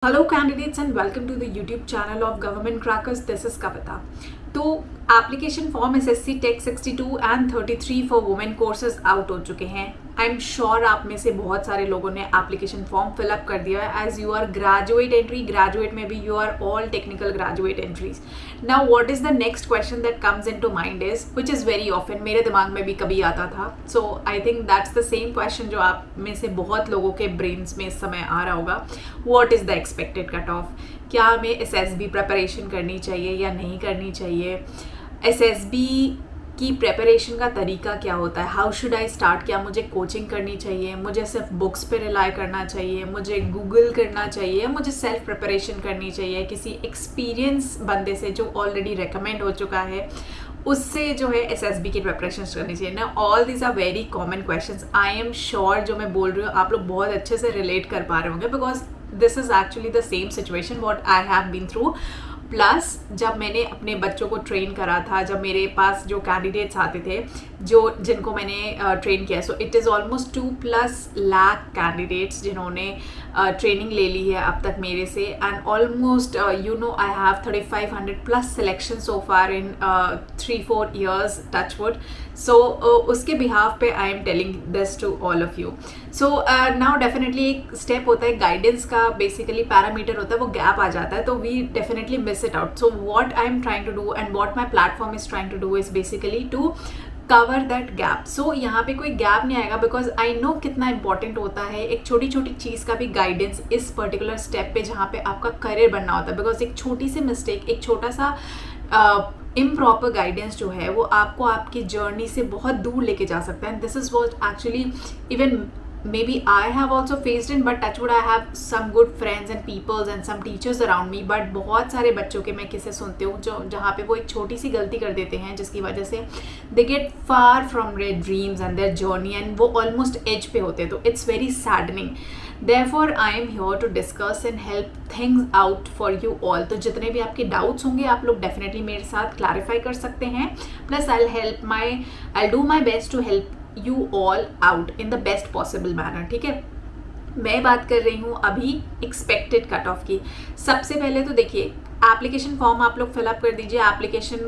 Hello candidates and welcome to the YouTube channel of Government Crackers. This is Kavita. तो application form SSC tech 62 and 33 for women courses out हो चुके हैं. आई am sure आप में से बहुत सारे लोगों ने एप्लीकेशन फॉर्म फिलअप कर दिया है as you are graduate entry. Graduate में भी you are all technical graduate entries. Now what is the next question that comes into mind is which is very often, मेरे दिमाग में भी कभी आता था. So I think that's the same question जो आप में से बहुत लोगों के ब्रेन्स में इस समय आ रहा होगा. What is the expected cut off? क्या हमें एसएसबी प्रिपरेशन करनी चाहिए या नहीं करनी चाहिए? एसएसबी की प्रेपरेशन का तरीका क्या होता है? How should I start? क्या मुझे कोचिंग करनी चाहिए? मुझे सिर्फ बुक्स पे रिलाई करना चाहिए? मुझे गूगल करना चाहिए? मुझे सेल्फ प्रिपरेशन करनी चाहिए किसी एक्सपीरियंस बंदे से जो ऑलरेडी रेकमेंड हो चुका है उससे जो है एसएसबी की प्रिपरेशन करनी चाहिए ना? All these are very common questions. I am sure जो मैं बोल रही हूँ आप लोग बहुत अच्छे से रिलेट कर पा रहे होंगे because this is actually the same situation what I have been through. Plus जब मैंने अपने बच्चों को ट्रेन करा था, जब मेरे पास जो कैंडिडेट्स आते थे जिनको मैंने ट्रेन किया, so it is almost 2+ lakh candidates जिन्होंने ट्रेनिंग ले ली है अब तक मेरे से. And almost I have 3500+ selection so far in 3-4 years, touch wood. So उसके बिहाफ पे I am telling this to all of you. So now definitely एक स्टेप होता है गाइडेंस का, बेसिकली पैरामीटर होता है, वो गैप आ जाता है तो we definitely miss it out. So what I am trying to do and what my platform is trying to do is basically to cover that gap. So यहाँ पे कोई गैप नहीं आएगा बिकॉज आई नो कितना important होता है एक छोटी छोटी चीज़ का भी गाइडेंस इस पर्टिकुलर स्टेप पे जहाँ पे आपका करियर बनना होता है. बिकॉज एक छोटी सी मिस्टेक, एक छोटा सा इम्प्रॉपर गाइडेंस जो है वो आपको आपकी जर्नी से बहुत दूर लेके जा सकता है. This is what actually even maybe I have also faced in, but touch wood I have some good friends and peoples and some teachers around me. But बहुत सारे बच्चों के मैं किस्से सुनती हूँ जो जहाँ पे वो एक छोटी सी गलती कर देते हैं जिसकी वजह से they get far from their dreams and their journey and वो almost edge पे होते हैं. तो it's very saddening. Therefore I am here to discuss and help things out for you all. तो जितने भी आपके डाउट्स होंगे आप लोग डेफिनेटली मेरे साथ क्लैरिफाई कर सकते हैं. Plus I'll do my best to help you all out in the best possible manner. ठीक है, मैं बात कर रही हूँ अभी एक्सपेक्टेड कट ऑफ की. सबसे पहले तो देखिए एप्लीकेशन फॉर्म आप लोग फिलअप कर दीजिए. एप्लीकेशन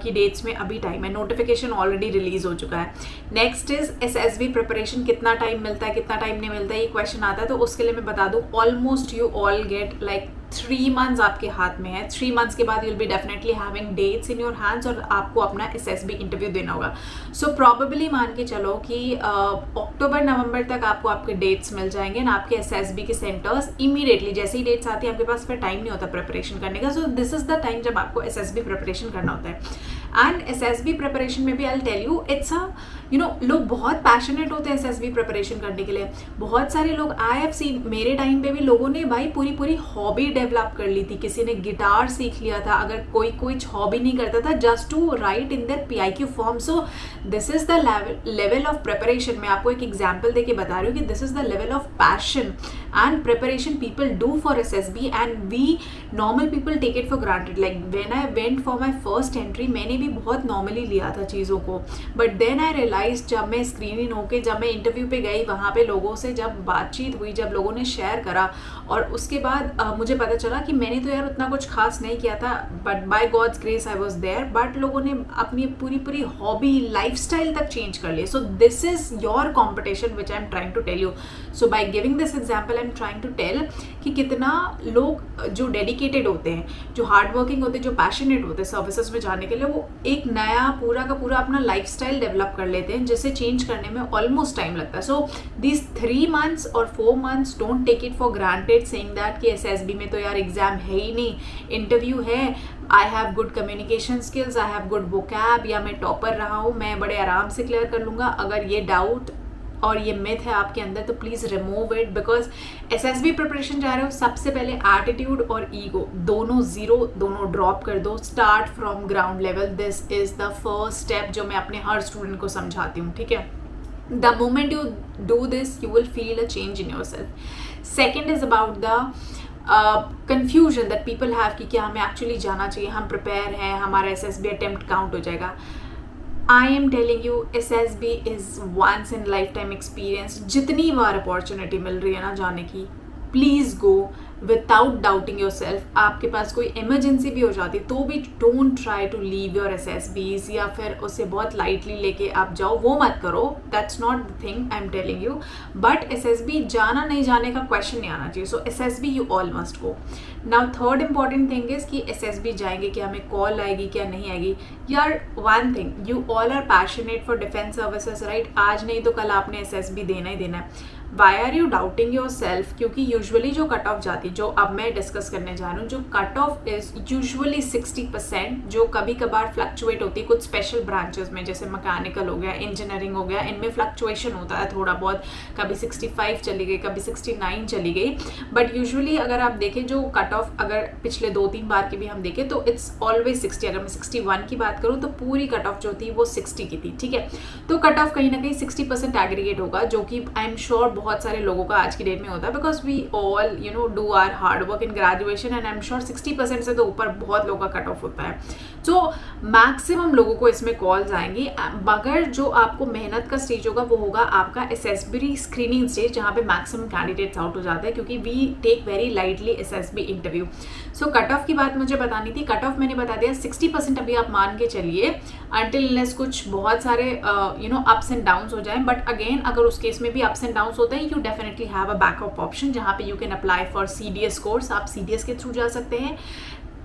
की डेट्स में अभी टाइम है, नोटिफिकेशन ऑलरेडी रिलीज हो चुका है. Next is SSB preparation. कितना टाइम मिलता है, कितना टाइम नहीं मिलता है, ये क्वेश्चन आता है तो उसके लिए मैं बता दूँ almost you all get like 3 months आपके हाथ में है. 3 months के बाद you'll be definitely having dates in your hands और आपको अपना एसएसबी इंटरव्यू देना होगा. सो प्रॉबेबली मान के चलो कि अक्टूबर नवंबर तक आपको आपके डेट्स मिल जाएंगे ना आपके एसएसबी के सेंटर्स इमीडिएटली. जैसे ही डेट्स आती है आपके पास फिर टाइम नहीं होता प्रिपरेशन करने का. सो दिस इज द टाइम जब आपको एसएसबी प्रिपरेशन करना होता है. एंड एसएसबी प्रिपरेशन में भी आई टेल यू इट्स लोग बहुत पैशनेट होते हैं एसएसबी प्रिपरेशन करने के लिए. बहुत सारे लोग आई हैव सीन, मेरे टाइम पे भी लोगों ने भाई पूरी हॉबी डेवलप कर ली थी. किसी ने गिटार सीख लिया था, अगर कोई हॉबी नहीं करता था just to write in their PIQ form. So this is the level of preparation. मैं आपको एक एग्जाम्पल दे के बता रही हूँ कि this is the level of passion and preparation people do for SSB and we normal people take it for granted. Like when I went for my first entry मैंने भी बहुत नॉर्मली लिया था चीज़ों को. बट देन आई रियलाइज जब मैं screening होके जब मैं इंटरव्यू पे गई, वहाँ पे लोगों से जब बातचीत हुई, जब लोगों ने शेयर करा और उसके बाद मुझे पता चला कि मैंने तो यार उतना कुछ खास नहीं किया था but by God's grace I was there. But लोगों ने अपनी पूरी हॉबी लाइफस्टाइल तक चेंज कर ली. So this is your competition which I am trying to tell you. So by giving this example I am trying to tell कि कितना लोग जो डेडिकेटेड होते हैं, जो हार्ड वर्किंग होते हैं, जो पैशनेट होते हैं सर्विसेज में जाने के लिए, वो एक नया पूरा का पूरा अपना लाइफस्टाइल डेवलप कर लेते हैं जिसे चेंज करने में ऑलमोस्ट टाइम लगता है. सो दीज 3 months और 4 months don't take it for granted saying that कि एसएसबी में तो यार एग्जाम है ही नहीं, इंटरव्यू है, I have good communication skills, I have good vocab, या मैं टॉपर रहा हूँ, मैं बड़े आराम से क्लियर कर लूँगा. अगर ये डाउट और ये मिथ है आपके अंदर तो please remove it. Because SSB preparation जा रहे हो सबसे पहले एटीट्यूड और ईगो दोनों ज़ीरो, दोनों ड्रॉप कर दो. Start from ground level. This is the first step जो मैं अपने हर स्टूडेंट को समझाती हूँ. ठीक है, the moment you do this you will feel a change in yourself. Second is about the confusion that people have कि क्या हमें actually जाना चाहिए, हम प्रिपेयर हैं, हमारा एसएसबी अटेम्प्ट काउंट हो जाएगा. I am telling you SSB is once in lifetime experience. जितनी बार अपॉर्चुनिटी मिल रही है ना जाने की, please go. Without doubting yourself, आपके पास कोई इमरजेंसी भी हो जाती तो भी don't try to leave your SSBs या फिर उसे बहुत लाइटली लेके आप जाओ, वो मत करो. That's not the thing I am telling you. But SSB जाना नहीं जाने का क्वेश्चन नहीं आना चाहिए. सो SSB you all must go. Now third important thing is कि SSB जाएंगे क्या, हमें कॉल आएगी क्या नहीं आएगी. यार one thing, you all are passionate for defence services right. आज नहीं तो कल आपने SSB देना ही देना है. Why are you doubting yourself? क्योंकि यूजुअली जो कट ऑफ जाती है, जो अब मैं डिस्कस करने जा रहा हूँ, जो कट ऑफ इज यूजुअली 60%, जो कभी कभार फ्लक्चुएट होती है कुछ स्पेशल ब्रांचेस में, जैसे मैकेनिकल हो गया, इंजीनियरिंग हो गया, इनमें फ्लक्चुएशन होता है थोड़ा बहुत. कभी 65 चली गई, कभी 69 चली गई. बट यूजुअली अगर आप देखें जो कट ऑफ, अगर पिछले 2-3 बार की भी हम देखें तो इट्स ऑलवेज 60. अगर मैं 61 की बात करूँ तो पूरी कट ऑफ जो थी वो 60 की थी. ठीक है, तो कट ऑफ कहीं ना कहीं 60% एग्रीगेट होगा, जो कि आई एम श्योर बहुत सारे लोगों का आज की डेट में होता है. Because we all do our hard work in graduation and I am sure 60% से तो ऊपर बहुत लोगों का कट ऑफ होता है. तो मैक्सिमम लोगों को इसमें कॉल्स आएंगी. मगर जो आपको मेहनत का स्टेज होगा वो होगा आपका SSB स्क्रीनिंग स्टेज, जहाँ पे मैक्सिमम कैंडिडेट्स आउट हो जाते हैं, क्योंकि we take very lightly SSB interview. So cut off की बात मुझे बतानी थी. कट ऑफ मैंने बता दिया 60% अभी आप मान के चलिए, अनटिल अनलेस कुछ बहुत सारे अप्स एंड डाउन्स हो जाए. बट अगेन अगर उस केस में भी अप्स एंड डाउन्स होते हैं, you definitely have a backup option, जहाँ पे you can apply for CDS course. आप CDS के थ्रू जा सकते हैं,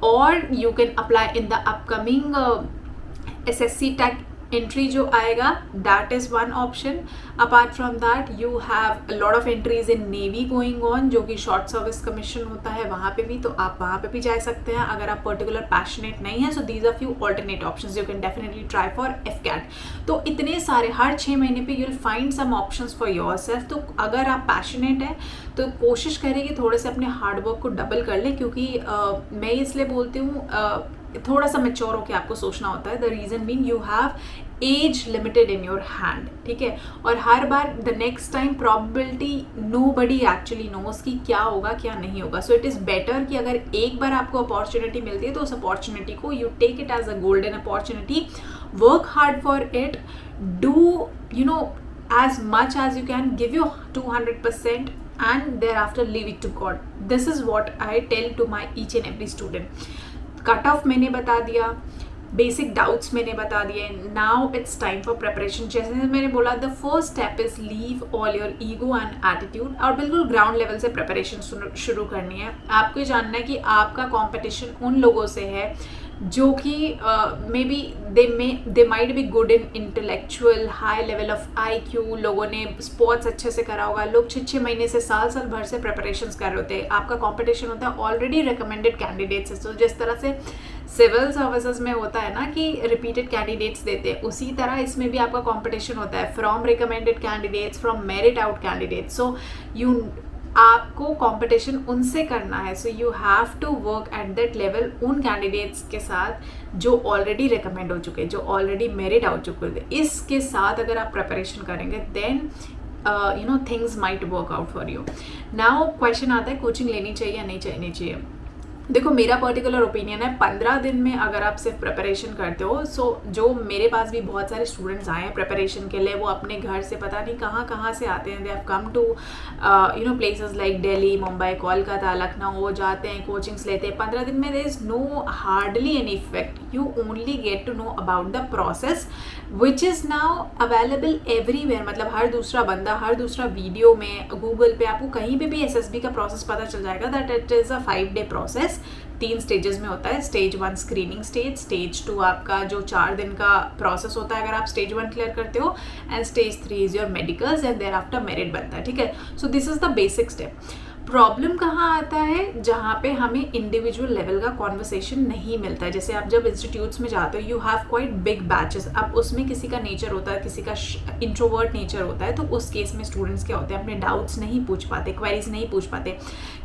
और you can apply in the upcoming SSC tech entry जो आएगा. That is one option. Apart from that you have lot of entries in navy going on, जो कि शॉर्ट सर्विस कमीशन होता है वहाँ पे भी, तो आप वहाँ पे भी जा सकते हैं अगर आप पर्टिकुलर पैशनेट नहीं है. So these are few alternate options. You can definitely try for FCAT. तो इतने सारे, हर 6 महीने पे you will find some options for yourself. तो अगर आप पैशनेट हैं तो कोशिश करें कि थोड़े से अपने हार्डवर्क को डबल कर लें, क्योंकि मैं इसलिए बोलती हूँ थोड़ा सा मेच्योर होकर आपको सोचना होता है. The reason being you have age limited in your hand. ठीक है, और हर बार the next time probability nobody actually knows कि क्या होगा क्या नहीं होगा. सो इट इज़ बेटर कि अगर एक बार आपको अपॉर्चुनिटी मिलती है तो उस अपॉर्चुनिटी को you take it as a golden opportunity. Work hard for it, do as much as you can, give your 200% and thereafter leave it to God. This is what I tell to my each and every student. Cut off मैंने बता दिया, basic doubts मैंने बता दिए. Now it's time for preparation. जैसे मैंने बोला, the first step is leave all your ego and attitude, और बिल्कुल ग्राउंड लेवल से प्रिपरेशन शुरू करनी है. आपको जानना है कि आपका कंपटीशन उन लोगों से है जो कि may be they might be good in intellectual high level of IQ. लोगों ने स्पोर्ट्स अच्छे से करा होगा, लोग 6 महीने से साल भर से प्रिपरेशंस कर रहे होते हैं. आपका कंपटीशन होता है ऑलरेडी रिकमेंडेड कैंडिडेट्स से. तो जिस तरह से सिविल सर्विसेज में होता है ना कि रिपीटेड कैंडिडेट्स देते हैं, उसी तरह इसमें भी आपका कंपटीशन होता है from recommended candidates, from merit out candidates. So आपको कंपटीशन उनसे करना है. So you have to work at that level उन कैंडिडेट्स के साथ जो ऑलरेडी रिकमेंड हो चुके हैं, जो ऑलरेडी मेरिट आउट चुके थे. इसके साथ अगर आप प्रिपरेशन करेंगे then things might work out for you. Now question आता है कोचिंग लेनी चाहिए या नहीं चाहिए. देखो, मेरा पर्टिकुलर ओपिनियन है 15 दिन में अगर आप सिर्फ प्रिपरेशन करते हो. सो जो मेरे पास भी बहुत सारे स्टूडेंट्स आए हैं प्रिपरेशन के लिए, वो अपने घर से पता नहीं कहाँ से आते हैं. They have come to places like Delhi, Mumbai, Kolkata, Lucknow. वो जाते हैं, कोचिंग्स लेते हैं. 15 दिन में there is no hardly any effect. You only get to know about the process which is now available everywhere. मतलब हर दूसरा बंदा, हर दूसरा वीडियो में, गूगल पे आपको कहीं पे भी SSB का प्रोसेस पता चल जाएगा that it is a 5-day process. 3 stages में होता है. स्टेज 1 स्क्रीनिंग स्टेज, स्टेज 2 आपका जो 4 दिन का प्रोसेस होता है अगर आप स्टेज 1 क्लियर करते हो, and stage 3 is your medicals and thereafter merit बनता है. ठीक है, so this is the basic step. Problem कहाँ आता है, जहाँ पे हमें इंडिविजुअल लेवल का कॉन्वर्सेशन नहीं मिलता है. जैसे आप जब इंस्टीट्यूट्स में जाते हो, you have quite big batches. अब उसमें किसी का नेचर होता है, किसी का इंट्रोवर्ट नेचर होता है. तो उस केस में स्टूडेंट्स क्या होते हैं, अपने डाउट्स नहीं पूछ पाते, क्वेरीज नहीं पूछ पाते.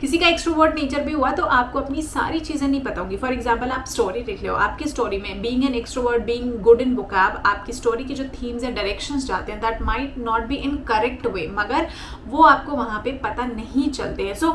किसी का एक्सट्रोवर्ट नेचर भी हुआ तो आपको अपनी सारी चीज़ें नहीं पता होंगी. फॉर एग्जाम्पल, आप स्टोरी लिख लो, आपकी स्टोरी में being an extrovert, being good in vocab, आपकी स्टोरी की जो थीम्स या डायरेक्शंस जाते हैं that might not be in correct way, मगर वो आपको वहाँ पे पता नहीं चलते हैं. सो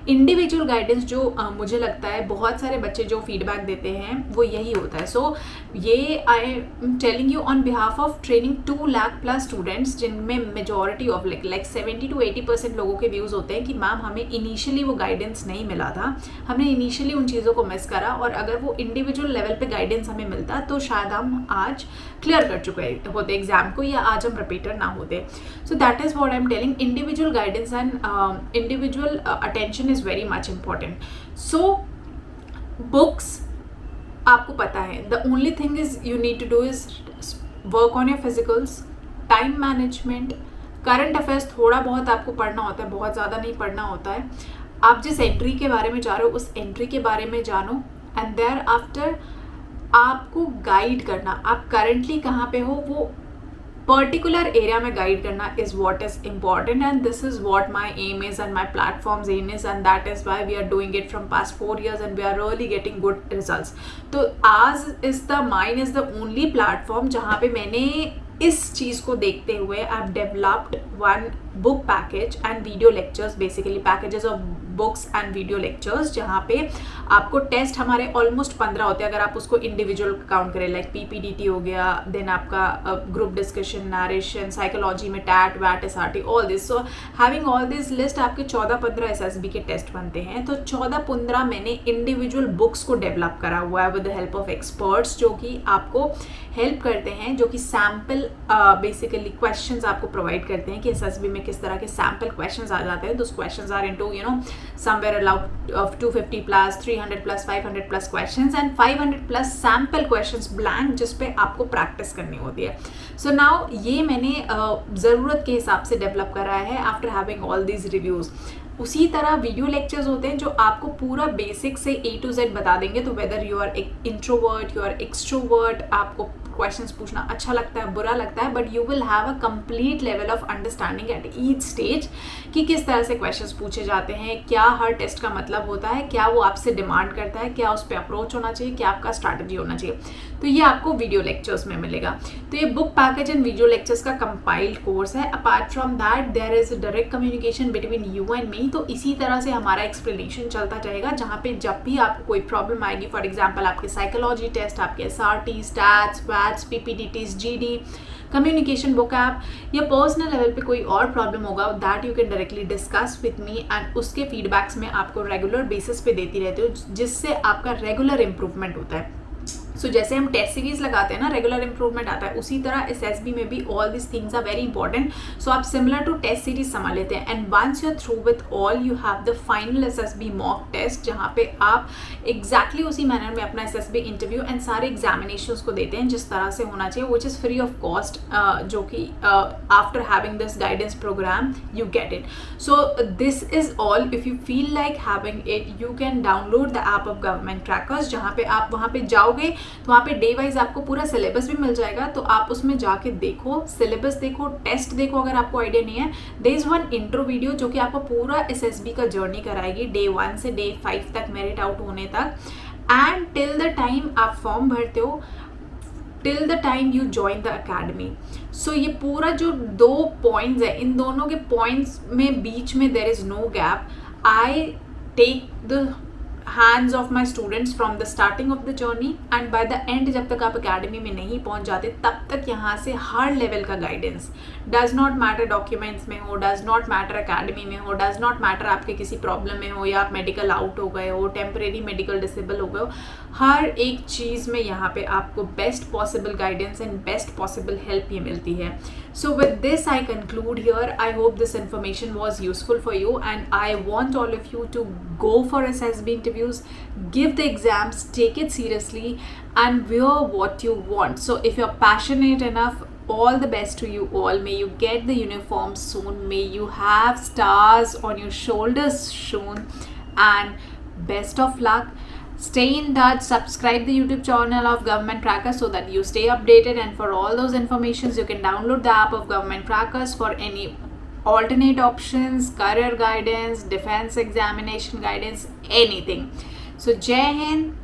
इंडिविजुअल गाइडेंस जो मुझे लगता है बहुत सारे बच्चे जो फीडबैक देते हैं वो यही होता है. सो ये आई am telling you on behalf of training 2 lakh plus students, जिनमें मेजॉरिटी ऑफ लाइक 70 to 80% लोगों के व्यूज़ होते हैं कि मैम हमें इनिशियली वो गाइडेंस नहीं मिला था, हमने इनिशियली उन चीज़ों को मिस करा, और अगर वो इंडिविजुअल लेवल पे गाइडेंस हमें मिलता तो शायद हम आज क्लियर कर चुके होते एग्जाम को, या आज हम रिपीटर ना होते. So that is what I am telling, individual guidance and individual attention is very much important. So books आपको पता है, the only thing is you need to do is work on your physicals, time management, current affairs थोड़ा बहुत आपको पढ़ना होता है, बहुत ज़्यादा नहीं पढ़ना होता है. आप जिस एंट्री के बारे में जा रहे हो उस एंट्री के बारे में जानो, एंड देयर आफ्टर आपको गाइड करना, आप करंटली कहाँ पे हो वो पर्टिकुलर एरिया में गाइड करना is what is important, and this is what my aim is and my platforms aim is, and that is why we are doing it from past 4 years and we are really getting good results. तो आज is the mine is the only platform जहाँ पे मैंने इस चीज़ को देखते हुए I have developed one book package and video lectures, basically packages of books and video lectures, जहाँ पे आपको टेस्ट हमारे ऑलमोस्ट 15 होते हैं अगर आप उसको इंडिविजुअल काउंट करें, लाइक PPDT हो गया, देन आपका ग्रुप डिस्कशन, नरेशन, साइकोलॉजी में टैट वैट SRT, all this. So having all this list आपके 14-15 SSB के टेस्ट बनते हैं. तो 14-15 मैंने इंडिविजुअल बुक्स को डेवलप करा हुआ है with the help of experts, जो कि आपको हेल्प करते हैं, जो कि सैम्पल बेसिकली क्वेश्चंस आपको प्रोवाइड करते हैं कि SSB में किस तरह के सैम्पल क्वेश्चंस आ जाते हैं. Those questions are into somewhere around of 250 plus 300 plus 500 plus questions and 500 plus sample questions blank, जिस पे आपको प्रैक्टिस करनी होती है. सो नाउ ये मैंने ज़रूरत के हिसाब से डेवलप करा है after having all these reviews. उसी तरह वीडियो लेक्चर्स होते हैं जो आपको पूरा बेसिक से A to Z बता देंगे. तो whether you are introvert, you are extrovert, आपको क्वेश्चंस पूछना अच्छा लगता है, बुरा लगता है, but you will have a complete level of understanding at each stage कि किस तरह से क्वेश्चंस पूछे जाते हैं, क्या हर टेस्ट का मतलब होता है, क्या वो आपसे डिमांड करता है, क्या उस पर अप्रोच होना चाहिए, क्या आपका स्ट्रैटेजी होना चाहिए. तो ये आपको वीडियो लेक्चर्स में मिलेगा. तो ये book package and video lectures का कंपाइल्ड कोर्स है. Apart from that there is a direct communication between you and me. तो इसी तरह से हमारा एक्सप्लेनेशन चलता जाएगा, जहाँ पे जब भी आपको कोई प्रॉब्लम आएगी, फॉर एग्जाम्पल आपके साइकोलॉजी टेस्ट, आपके SRT, stats, watts, PPDTs, GD, communication book app, या पर्सनल लेवल पे कोई और प्रॉब्लम होगा, that you can directly discuss with me, and उसके फीडबैक्स में आपको रेगुलर बेसिस पे देती रहती हूँ, जिससे आपका रेगुलर इंप्रूवमेंट होता है. सो जैसे हम टेस्ट सीरीज लगाते हैं ना, रेगुलर इंप्रूवमेंट आता है, उसी तरह SSB में भी all this things are very important. So आप सिमिलर टू टेस्ट सीरीज समझ लेते हैं, and once you are through with all you have the final SSB mock test, जहाँ पे आप एग्जैक्टली उसी मैनर में अपना SSB इंटरव्यू एंड सारे एग्जामिनेशंस को देते हैं जिस तरह से होना चाहिए, which is free of cost, जो कि after having this guidance programme you get it. So this is all. If you feel like having it, you can download the app of government crackers, जहाँ पे आप वहाँ पे जाओगे तो वहाँ पे डे वाइज आपको पूरा सिलेबस भी मिल जाएगा. तो आप उसमें जाके देखो, सिलेबस देखो, टेस्ट देखो अगर आपको आइडिया नहीं है. There is one intro video जो कि आपको पूरा SSB का जर्नी कराएगी, डे 1 से डे 5 तक, मेरिट आउट होने तक, एंड टिल द टाइम आप फॉर्म भरते हो, till the time you join the academy. So ये पूरा जो 2 पॉइंट्स है, इन दोनों के पॉइंट्स में बीच में there is no gap. I take the hands of my students from the starting of the journey, and by the end जब तक आप अकेडमी में नहीं पहुंच जाते तब तक यहाँ से हर लेवल का guidance, does not matter documents में हो, डज नॉट मैटर अकेडमी में हो, डज नॉट मैटर आपके किसी प्रॉब्लम में हो, या आप मेडिकल आउट हो गए हो, टेम्परेरी मेडिकल डिसेबल हो गए हो, हर एक चीज़ में यहाँ पे आपको best possible guidance and best possible help ये मिलती है. So with this I conclude here. I hope this information was useful for you, and I want all of you to go for SSB interviews, give the exams, take it seriously, and wear what you want. So if you're passionate enough, all the best to you all. May you get the uniform soon. May you have stars on your shoulders soon, and best of luck. Stay in touch, subscribe the YouTube channel of Government Crackers so that you stay updated, and for all those informations you can download the app of Government Crackers for any alternate options, career guidance, defense examination guidance, anything. So Jai Hind.